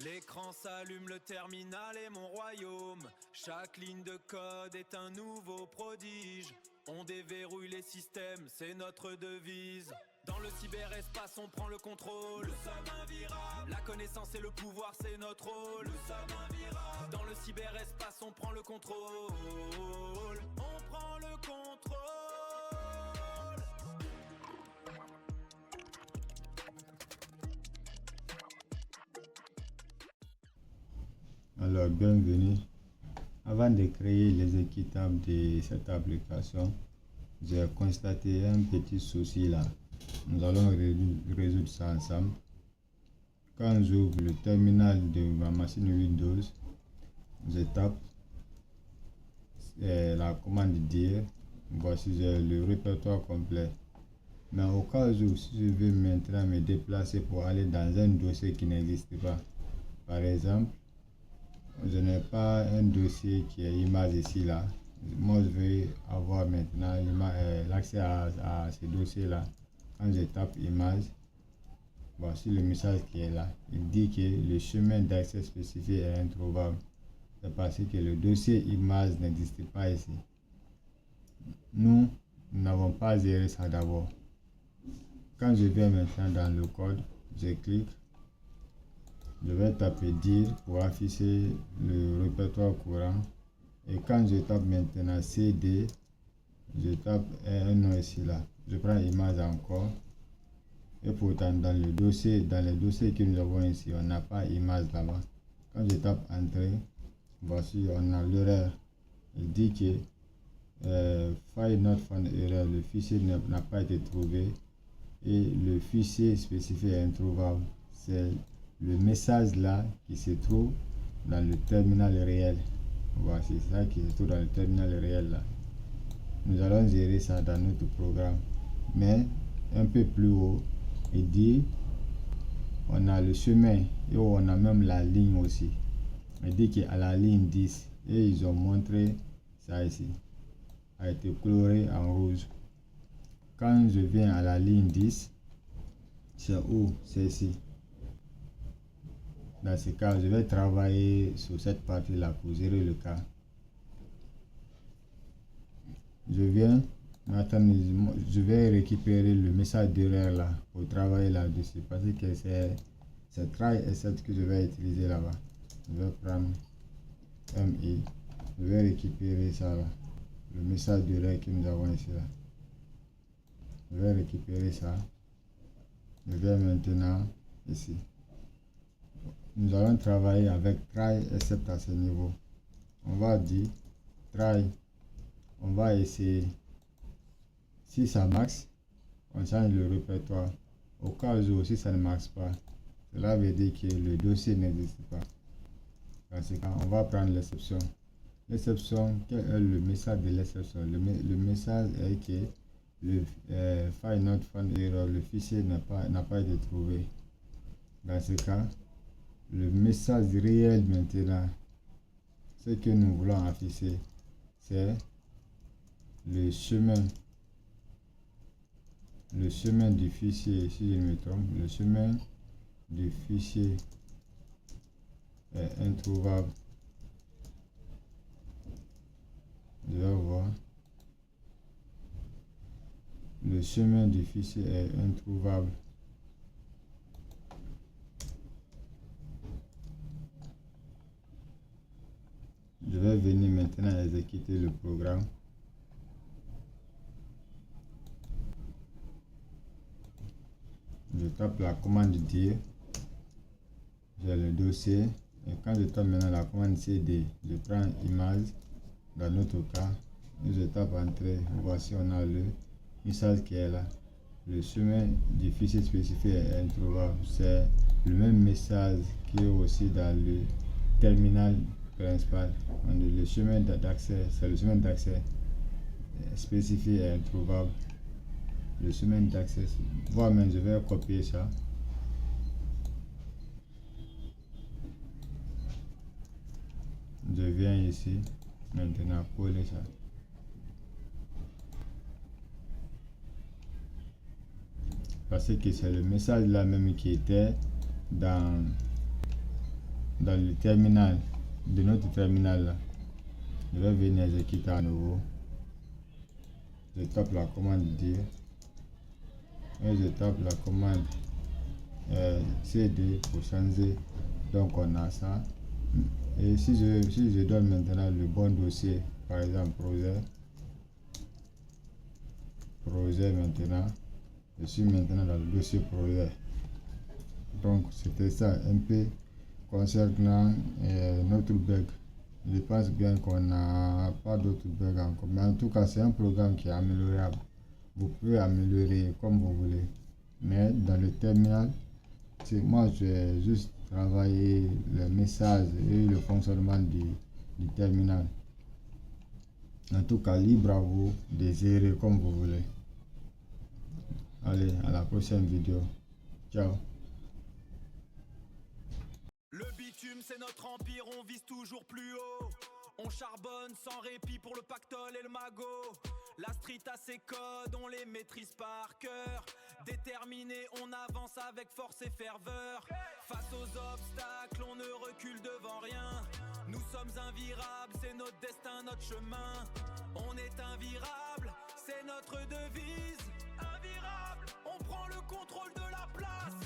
L'écran s'allume, le terminal est mon royaume. Chaque ligne de code est un nouveau prodige. On déverrouille les systèmes, c'est notre devise. Dans le cyberespace, on prend le contrôle. Nous sommes invirables. La connaissance et le pouvoir, c'est notre rôle. Nous sommes invirables. Dans le cyberespace, on prend le contrôle. On prend le contrôle. Alors, bienvenue. Avant de créer les équitables de cette application, j'ai constaté un petit souci là. Nous allons résoudre ça ensemble. Quand j'ouvre le terminal de ma machine Windows, je tape la commande dire. Voici le répertoire complet. Mais au cas où, si je veux maintenant me déplacer pour aller dans un dossier qui n'existe pas, par exemple, je n'ai pas un dossier qui est image ici là. Moi je vais avoir maintenant l'accès à ce dossier là. Quand je tape image, voici le message qui est là. Il dit que le chemin d'accès spécifié est introuvable. C'est parce que le dossier image n'existe pas ici. Nous n'avons pas géré ça d'abord. Quand je vais maintenant dans le code, je clique. Je vais taper dire pour afficher le répertoire courant. Et quand je tape maintenant CD, je tape un nom ici là. Je prends image encore. Et pourtant dans les dossiers que nous avons ici, on n'a pas image là-bas. Quand je tape entrée, voici on a l'erreur. Il dit que file not found error, le fichier n'a pas été trouvé et le fichier spécifié est introuvable. C'est le message là qui se trouve dans le terminal réel. Voici ça qui se trouve dans le terminal réel là. Nous allons gérer ça dans notre programme. Mais un peu plus haut, il dit on a le chemin et on a même la ligne aussi. Il dit qu'à la ligne 10 et ils ont montré ça ici. A été coloré en rouge. Quand je viens à la ligne 10, c'est où? C'est ici. Dans ce cas, je vais travailler sur cette partie-là pour gérer le cas. Je viens, attendez, je vais récupérer le message d'erreur là pour travailler là-dessus parce que c'est try except que je vais utiliser là-bas. Je vais prendre MI, je vais récupérer ça là, le message d'erreur que nous avons ici là. Je vais récupérer ça. Je vais maintenant ici. Nous allons travailler avec try except à ce niveau. On va dire try. On va essayer. Si ça marche, on change le répertoire. Au cas où si ça ne marche pas, cela veut dire que le dossier n'existe pas. Dans ce cas, on va prendre l'exception. L'exception, quel est le message de l'exception? Le message est que le file not found error, le fichier n'a pas été trouvé. Dans ce cas, le message réel maintenant, ce que nous voulons afficher, c'est le chemin du fichier, si je ne me trompe, le chemin du fichier est introuvable. Je vais voir. Le chemin du fichier est introuvable. Je vais venir maintenant exécuter le programme. Je tape la commande dire. J'ai le dossier. Et quand je tape maintenant la commande CD, je prends image dans notre cas. Et je tape entrée. Voici on a le message qui est là. Le chemin du fichier spécifié est introuvable. C'est le même message qui est aussi dans le terminal principal. Le chemin d'accès, c'est le chemin d'accès spécifié est introuvable. Le chemin d'accès, moi-même je vais copier ça. Je viens ici, maintenant coller ça. Parce que c'est le message là même qui était dans dans le terminal, de notre terminal là. Je vais venir exécuter à nouveau. Je tape la commande dire et je tape la commande CD pour changer. Donc on a ça. Et si je donne maintenant le bon dossier, par exemple projet maintenant, je suis maintenant dans le dossier projet. Donc c'était ça un peu concernant notre bug. Je pense bien qu'on n'a pas d'autres bugs encore, mais en tout cas c'est un programme qui est améliorable. Vous pouvez améliorer comme vous voulez, mais dans le terminal, moi je vais juste travailler les messages et le fonctionnement du terminal. En tout cas, libre à vous de gérer comme vous voulez. Allez, à la prochaine vidéo. Ciao. Le bitume c'est notre empire, on vise toujours plus haut. On charbonne sans répit pour le pactole et le magot. La street a ses codes, on les maîtrise par cœur. Déterminé, on avance avec force et ferveur. Face aux obstacles, on ne recule devant rien. Nous sommes invirables, c'est notre destin, notre chemin. On est invirable, c'est notre devise. Invirable, on prend le contrôle de la place.